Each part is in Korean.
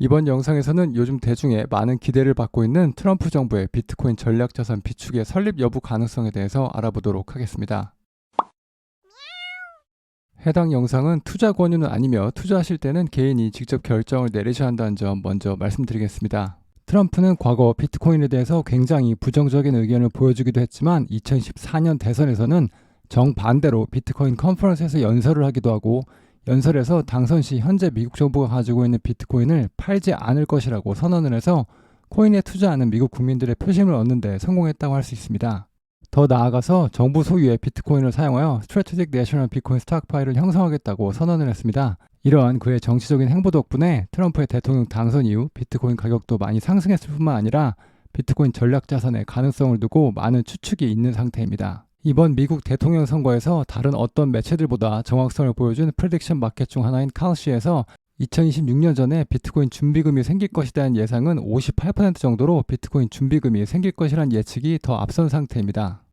이번 영상에서는 요즘 대중의 많은 기대를 받고 있는 트럼프 정부의 비트코인 전략자산 비축의 설립 여부 가능성에 대해서 알아보도록 하겠습니다. 해당 영상은 투자 권유는 아니며 투자하실 때는 개인이 직접 결정을 내리셔야 한다는 점 먼저 말씀드리겠습니다. 트럼프는 과거 비트코인에 대해서 굉장히 부정적인 의견을 보여주기도 했지만 2014년 대선에서는 정반대로 비트코인 컨퍼런스에서 연설을 하기도 하고 연설에서 당선 시 현재 미국 정부가 가지고 있는 비트코인을 팔지 않을 것이라고 선언을 해서 코인에 투자하는 미국 국민들의 표심을 얻는 데 성공했다고 할 수 있습니다. 더 나아가서 정부 소유의 비트코인을 사용하여 Strategic National Bitcoin Stockpile을 형성하겠다고 선언을 했습니다. 이러한 그의 정치적인 행보 덕분에 트럼프의 대통령 당선 이후 비트코인 가격도 많이 상승했을 뿐만 아니라 비트코인 전략 자산의 가능성을 두고 많은 추측이 있는 상태입니다. 이번 미국 대통령 선거에서 다른 어떤 매체들보다 정확성을 보여준 프레딕션 마켓 중 하나인 칼시에서 2026년 전에 비트코인 준비금이 생길 것이라는 예상은 58% 정도로 비트코인 준비금이 생길 것이라는 예측이 더 앞선 상태입니다.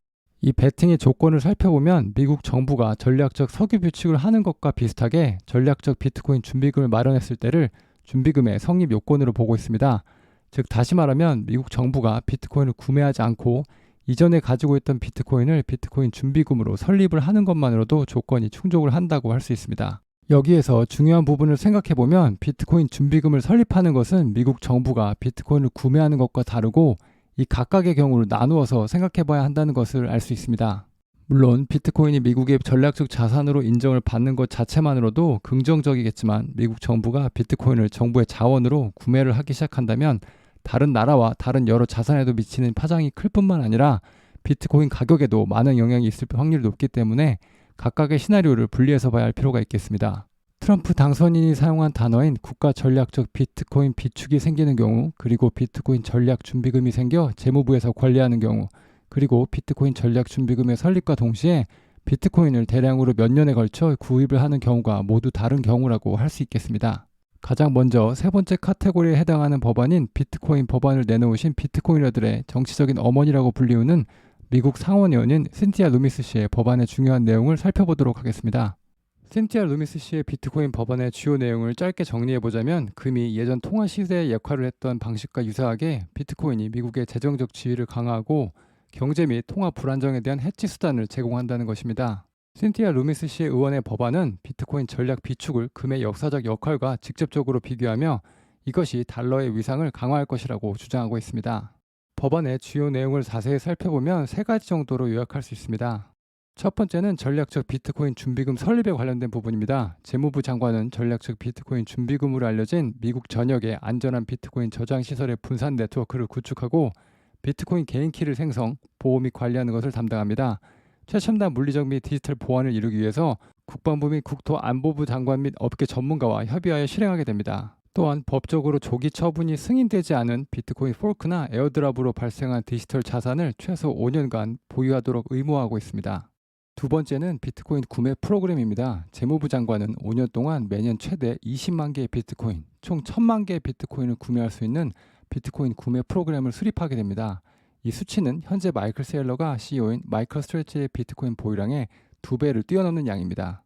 이 베팅의 조건을 살펴보면 미국 정부가 전략적 석유 비축을 하는 것과 비슷하게 전략적 비트코인 준비금을 마련했을 때를 준비금의 성립 요건으로 보고 있습니다. 즉 다시 말하면 미국 정부가 비트코인을 구매하지 않고 이전에 가지고 있던 비트코인을 비트코인 준비금으로 설립을 하는 것만으로도 조건이 충족을 한다고 할 수 있습니다. 여기에서 중요한 부분을 생각해보면 비트코인 준비금을 설립하는 것은 미국 정부가 비트코인을 구매하는 것과 다르고 이 각각의 경우를 나누어서 생각해봐야 한다는 것을 알 수 있습니다. 물론 비트코인이 미국의 전략적 자산으로 인정을 받는 것 자체만으로도 긍정적이겠지만 미국 정부가 비트코인을 정부의 자원으로 구매를 하기 시작한다면 다른 나라와 다른 여러 자산에도 미치는 파장이 클 뿐만 아니라 비트코인 가격에도 많은 영향이 있을 확률이 높기 때문에 각각의 시나리오를 분리해서 봐야 할 필요가 있겠습니다. 트럼프 당선인이 사용한 단어인 국가 전략적 비트코인 비축이 생기는 경우, 그리고 비트코인 전략 준비금이 생겨 재무부에서 관리하는 경우, 그리고 비트코인 전략 준비금의 설립과 동시에 비트코인을 대량으로 몇 년에 걸쳐 구입을 하는 경우가 모두 다른 경우라고 할 수 있겠습니다. 가장 먼저 세 번째 카테고리에 해당하는 법안인 비트코인 법안을 내놓으신 비트코이너들의 정치적인 어머니라고 불리우는 미국 상원의원인 신티아 루미스 씨의 법안의 중요한 내용을 살펴보도록 하겠습니다. 신티아 루미스 씨의 비트코인 법안의 주요 내용을 짧게 정리해보자면 금이 예전 통화 시세의 역할을 했던 방식과 유사하게 비트코인이 미국의 재정적 지위를 강화하고 경제 및 통화 불안정에 대한 해치 수단을 제공한다는 것입니다. 신티아 루미스 씨의 의원의 법안은 비트코인 전략 비축을 금의 역사적 역할과 직접적으로 비교하며 이것이 달러의 위상을 강화할 것이라고 주장하고 있습니다. 법안의 주요 내용을 자세히 살펴보면 세 가지 정도로 요약할 수 있습니다. 첫 번째는 전략적 비트코인 준비금 설립에 관련된 부분입니다. 재무부 장관은 전략적 비트코인 준비금으로 알려진 미국 전역의 안전한 비트코인 저장 시설의 분산 네트워크를 구축하고 비트코인 개인키를 생성, 보호 및 관리하는 것을 담당합니다. 최첨단 물리적 및 디지털 보안을 이루기 위해서 국방부 및 국토안보부 장관 및 업계 전문가와 협의하여 실행하게 됩니다. 또한 법적으로 조기 처분이 승인되지 않은 비트코인 포크나 에어드랍으로 발생한 디지털 자산을 최소 5년간 보유하도록 의무화하고 있습니다. 두 번째는 비트코인 구매 프로그램입니다. 재무부 장관은 5년 동안 매년 최대 20만 개의 비트코인, 총 1000만 개의 비트코인을 구매할 수 있는 비트코인 구매 프로그램을 수립하게 됩니다. 이 수치는 현재 마이클 세일러가 CEO인 마이클 스트레치의 비트코인 보유량의 2배를 뛰어넘는 양입니다.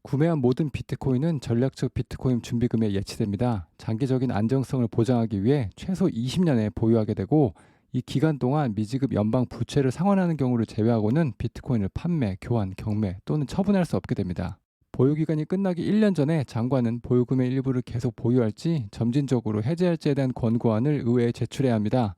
구매한 모든 비트코인은 전략적 비트코인 준비금에 예치됩니다. 장기적인 안정성을 보장하기 위해 최소 20년에 보유하게 되고 이 기간 동안 미지급 연방 부채를 상환하는 경우를 제외하고는 비트코인을 판매, 교환, 경매 또는 처분할 수 없게 됩니다. 보유기간이 끝나기 1년 전에 장관은 보유금의 일부를 계속 보유할지 점진적으로 해지할지에 대한 권고안을 의회에 제출해야 합니다.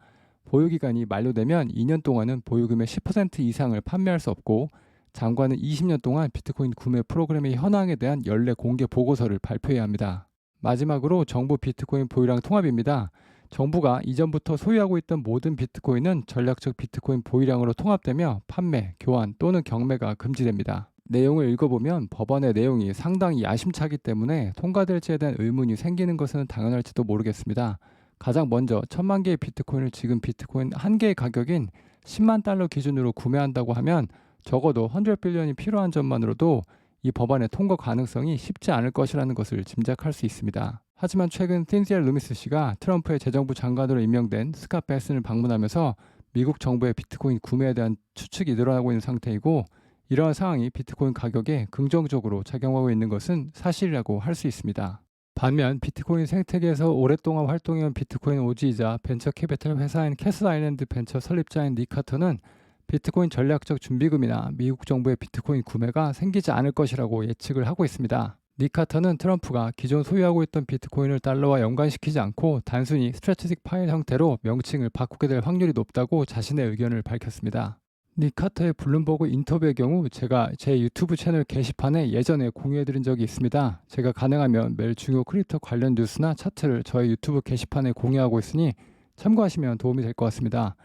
보유기간이 만료되면 2년 동안은 보유금의 10% 이상을 판매할 수 없고 장관은 20년 동안 비트코인 구매 프로그램의 현황에 대한 연례 공개 보고서를 발표해야 합니다. 마지막으로 정부 비트코인 보유량 통합입니다. 정부가 이전부터 소유하고 있던 모든 비트코인은 전략적 비트코인 보유량으로 통합되며 판매, 교환 또는 경매가 금지됩니다. 내용을 읽어보면 법안의 내용이 상당히 야심차기 때문에 통과될지에 대한 의문이 생기는 것은 당연할지도 모르겠습니다. 가장 먼저 1000만 개의 비트코인을 지금 비트코인 한 개의 가격인 10만 달러 기준으로 구매한다고 하면 적어도 100빌리언이 필요한 점만으로도 이 법안의 통과 가능성이 쉽지 않을 것이라는 것을 짐작할 수 있습니다. 하지만 최근 신티아 루미스 씨가 트럼프의 재정부 장관으로 임명된 스캇 베슨을 방문하면서 미국 정부의 비트코인 구매에 대한 추측이 늘어나고 있는 상태이고 이러한 상황이 비트코인 가격에 긍정적으로 작용하고 있는 것은 사실이라고 할 수 있습니다. 반면 비트코인 생태계에서 오랫동안 활동해온 비트코인 오지이자 벤처 캐피탈 회사인 캐슬 아일랜드 벤처 설립자인 닉 카터는 비트코인 전략적 준비금이나 미국 정부의 비트코인 구매가 생기지 않을 것이라고 예측을 하고 있습니다. 닉 카터는 트럼프가 기존 소유하고 있던 비트코인을 달러와 연관시키지 않고 단순히 스트래티직 파일 형태로 명칭을 바꾸게 될 확률이 높다고 자신의 의견을 밝혔습니다. 닉 카터의 블룸버그 인터뷰의 경우 제가 제 유튜브 채널 게시판에 예전에 공유해드린 적이 있습니다. 제가 가능하면 매일 중요 크립토 관련 뉴스나 차트를 저의 유튜브 게시판에 공유하고 있으니 참고하시면 도움이 될 것 같습니다.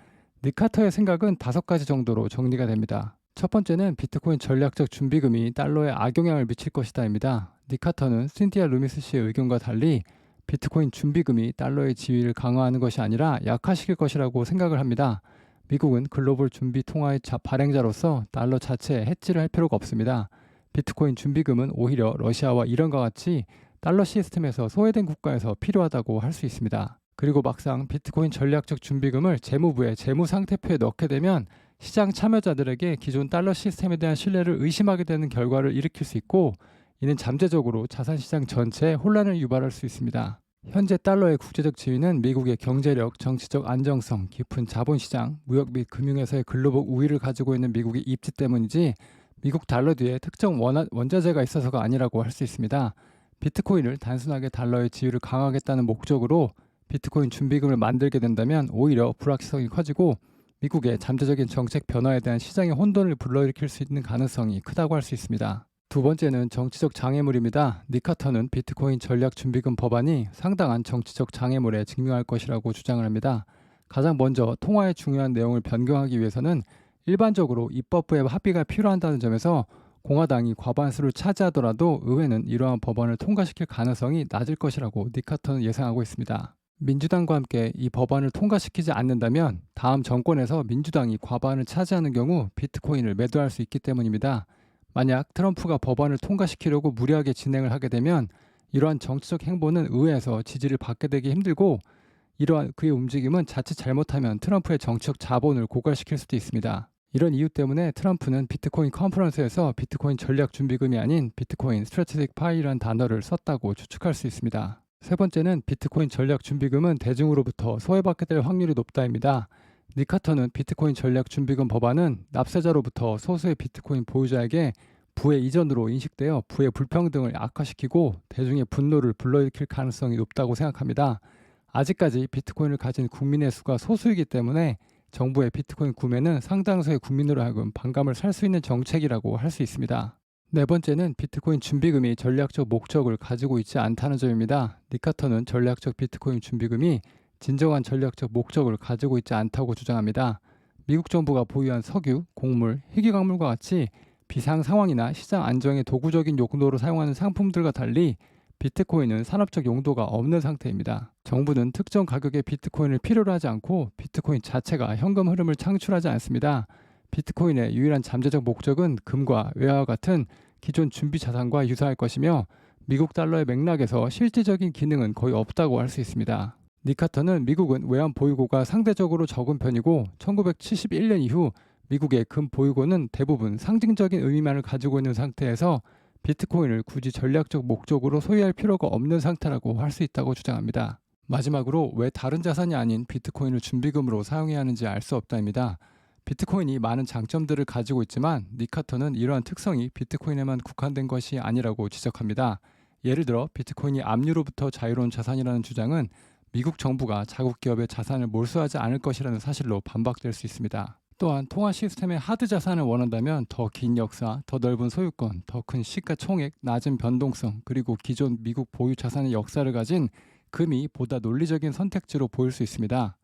닉 카터의 생각은 5가지 정도로 정리가 됩니다. 첫 번째는 비트코인 전략적 준비금이 달러에 악영향을 미칠 것이다입니다. 닉 카터는 신디아 루미스 씨의 의견과 달리 비트코인 준비금이 달러의 지위를 강화하는 것이 아니라 약화시킬 것이라고 생각을 합니다. 미국은 글로벌 준비 통화의 발행자로서 달러 자체에 해지를 할 필요가 없습니다. 비트코인 준비금은 오히려 러시아와 이란과 같이 달러 시스템에서 소외된 국가에서 필요하다고 할 수 있습니다. 그리고 막상 비트코인 전략적 준비금을 재무부의 재무상태표에 넣게 되면 시장 참여자들에게 기존 달러 시스템에 대한 신뢰를 의심하게 되는 결과를 일으킬 수 있고, 이는 잠재적으로 자산시장 전체에 혼란을 유발할 수 있습니다. 현재 달러의 국제적 지위는 미국의 경제력, 정치적 안정성, 깊은 자본시장, 무역 및 금융에서의 글로벌 우위를 가지고 있는 미국의 입지 때문이지 미국 달러 뒤에 특정 원자재가 있어서가 아니라고 할 수 있습니다. 비트코인을 단순하게 달러의 지위를 강화하겠다는 목적으로 비트코인 준비금을 만들게 된다면 오히려 불확실성이 커지고 미국의 잠재적인 정책 변화에 대한 시장의 혼돈을 불러일으킬 수 있는 가능성이 크다고 할 수 있습니다. 두 번째는 정치적 장애물입니다. 닉 카터는 비트코인 전략 준비금 법안이 상당한 정치적 장애물에 직면할 것이라고 주장을 합니다. 가장 먼저 통화의 중요한 내용을 변경하기 위해서는 일반적으로 입법부의 합의가 필요한다는 점에서 공화당이 과반수를 차지하더라도 의회는 이러한 법안을 통과시킬 가능성이 낮을 것이라고 닉 카터는 예상하고 있습니다. 민주당과 함께 이 법안을 통과시키지 않는다면 다음 정권에서 민주당이 과반을 차지하는 경우 비트코인을 매도할 수 있기 때문입니다. 만약 트럼프가 법안을 통과시키려고 무리하게 진행을 하게 되면 이러한 정치적 행보는 의회에서 지지를 받게 되기 힘들고, 이러한 그의 움직임은 자칫 잘못하면 트럼프의 정치적 자본을 고갈시킬 수도 있습니다. 이런 이유 때문에 트럼프는 비트코인 컨퍼런스에서 비트코인 전략 준비금이 아닌 비트코인 스트래티직 파일이라는 단어를 썼다고 추측할 수 있습니다. 세 번째는 비트코인 전략 준비금은 대중으로부터 소외받게 될 확률이 높다입니다. 닉 카터는 비트코인 전략 준비금 법안은 납세자로부터 소수의 비트코인 보유자에게 부의 이전으로 인식되어 부의 불평등을 악화시키고 대중의 분노를 불러일으킬 가능성이 높다고 생각합니다. 아직까지 비트코인을 가진 국민의 수가 소수이기 때문에 정부의 비트코인 구매는 상당수의 국민으로 하여금 반감을 살 수 있는 정책이라고 할 수 있습니다. 네 번째는 비트코인 준비금이 전략적 목적을 가지고 있지 않다는 점입니다. 닉 카터는 전략적 비트코인 준비금이 진정한 전략적 목적을 가지고 있지 않다고 주장합니다. 미국 정부가 보유한 석유, 곡물, 희귀광물과 같이 비상 상황이나 시장 안정의 도구적인 용도로 사용하는 상품들과 달리 비트코인은 산업적 용도가 없는 상태입니다. 정부는 특정 가격의 비트코인을 필요로 하지 않고 비트코인 자체가 현금 흐름을 창출하지 않습니다. 비트코인의 유일한 잠재적 목적은 금과 외화와 같은 기존 준비 자산과 유사할 것이며 미국 달러의 맥락에서 실질적인 기능은 거의 없다고 할 수 있습니다. 닉 카터는 미국은 외환 보유고가 상대적으로 적은 편이고 1971년 이후 미국의 금 보유고는 대부분 상징적인 의미만을 가지고 있는 상태에서 비트코인을 굳이 전략적 목적으로 소유할 필요가 없는 상태라고 할 수 있다고 주장합니다. 마지막으로 왜 다른 자산이 아닌 비트코인을 준비금으로 사용해야 하는지 알 수 없다입니다. 비트코인이 많은 장점들을 가지고 있지만 닉 카터는 이러한 특성이 비트코인에만 국한된 것이 아니라고 지적합니다. 예를 들어 비트코인이 압류로부터 자유로운 자산이라는 주장은 미국 정부가 자국 기업의 자산을 몰수하지 않을 것이라는 사실로 반박될 수 있습니다. 또한 통화 시스템의 하드 자산을 원한다면 더 긴 역사, 더 넓은 소유권, 더 큰 시가총액, 낮은 변동성, 그리고 기존 미국 보유 자산의 역사를 가진 금이 보다 논리적인 선택지로 보일 수 있습니다.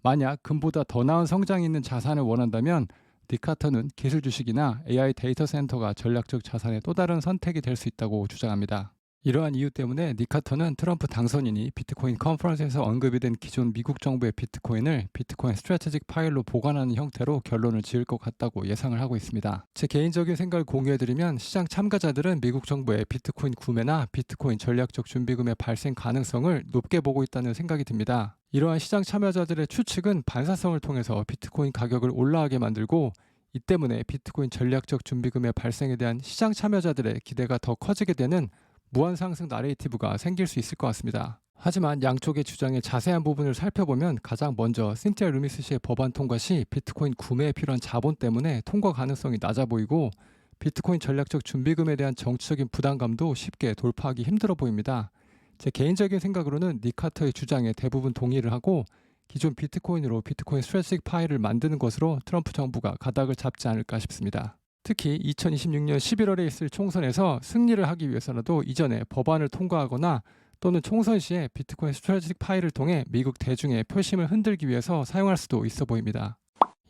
만약 금보다 더 나은 성장이 있는 자산을 원한다면 닉 카터는 기술 주식이나 AI 데이터 센터가 전략적 자산의 또 다른 선택이 될 수 있다고 주장합니다. 이러한 이유 때문에 닉 카터는 트럼프 당선인이 비트코인 컨퍼런스에서 언급이 된 기존 미국 정부의 비트코인을 비트코인 스트래티직 파일로 보관하는 형태로 결론을 지을 것 같다고 예상을 하고 있습니다. 제 개인적인 생각을 공유해드리면 시장 참가자들은 미국 정부의 비트코인 구매나 비트코인 전략적 준비금의 발생 가능성을 높게 보고 있다는 생각이 듭니다. 이러한 시장 참여자들의 추측은 반사성을 통해서 비트코인 가격을 올라가게 만들고, 이 때문에 비트코인 전략적 준비금의 발생에 대한 시장 참여자들의 기대가 더 커지게 되는 무한 상승 나레이티브가 생길 수 있을 것 같습니다. 하지만 양쪽의 주장의 자세한 부분을 살펴보면 가장 먼저 신티아 루미스 씨의 법안 통과 시 비트코인 구매에 필요한 자본 때문에 통과 가능성이 낮아 보이고 비트코인 전략적 준비금에 대한 정치적인 부담감도 쉽게 돌파하기 힘들어 보입니다. 제 개인적인 생각으로는 닉 카터의 주장에 대부분 동의를 하고 기존 비트코인으로 비트코인 스트래티직 파일을 만드는 것으로 트럼프 정부가 가닥을 잡지 않을까 싶습니다. 특히 2026년 11월에 있을 총선에서 승리를 하기 위해서라도 이전에 법안을 통과하거나 또는 총선 시에 비트코인 스트래티직 파일을 통해 미국 대중의 표심을 흔들기 위해서 사용할 수도 있어 보입니다.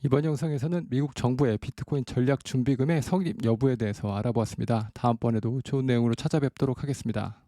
이번 영상에서는 미국 정부의 비트코인 전략 준비금의 성립 여부에 대해서 알아보았습니다. 다음번에도 좋은 내용으로 찾아뵙도록 하겠습니다.